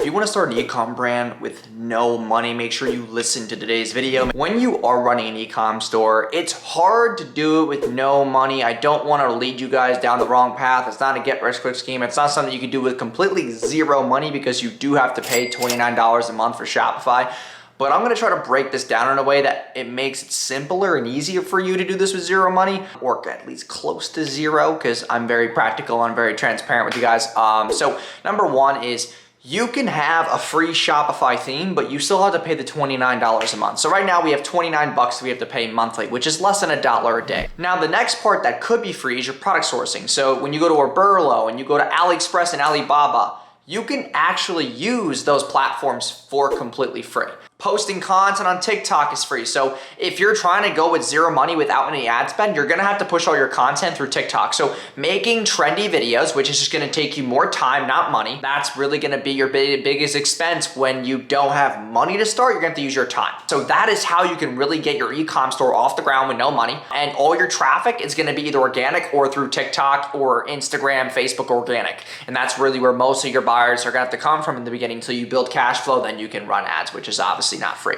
you want to start an e-com brand with no money, make sure you listen to today's video. When you are running an e-com store, it's hard to do it with no money. I don't want to lead you guys down the wrong path. It's not a get rich quick scheme. It's not something you can do with completely zero money because you do have to pay $29 a month for Shopify. But I'm gonna try to break this down in a way that it makes it simpler and easier for you to do this with zero money, or at least close to zero, because I'm very practical, I'm very transparent with you guys. So number one is you can have a free Shopify theme, but you still have to pay the $29 a month. So right now we have 29 bucks we have to pay monthly, which is less than $1 a day. Now the next part that could be free is your product sourcing. So when you go to Oberlo and you go to AliExpress and Alibaba, you can actually use those platforms for completely free. Posting content on TikTok is free. So if you're trying to go with zero money without any ad spend, you're gonna have to push all your content through TikTok. So making trendy videos, which is just gonna take you more time, not money, that's really gonna be your biggest expense when you don't have money to start, you're gonna have to use your time. So that is how you can really get your e-com store off the ground with no money. And all your traffic is gonna be either organic or through TikTok or Instagram, Facebook organic. And that's really where most of your buyers are gonna have to come from in the beginning until you build cash flow, then you can run ads, which is obviously not free.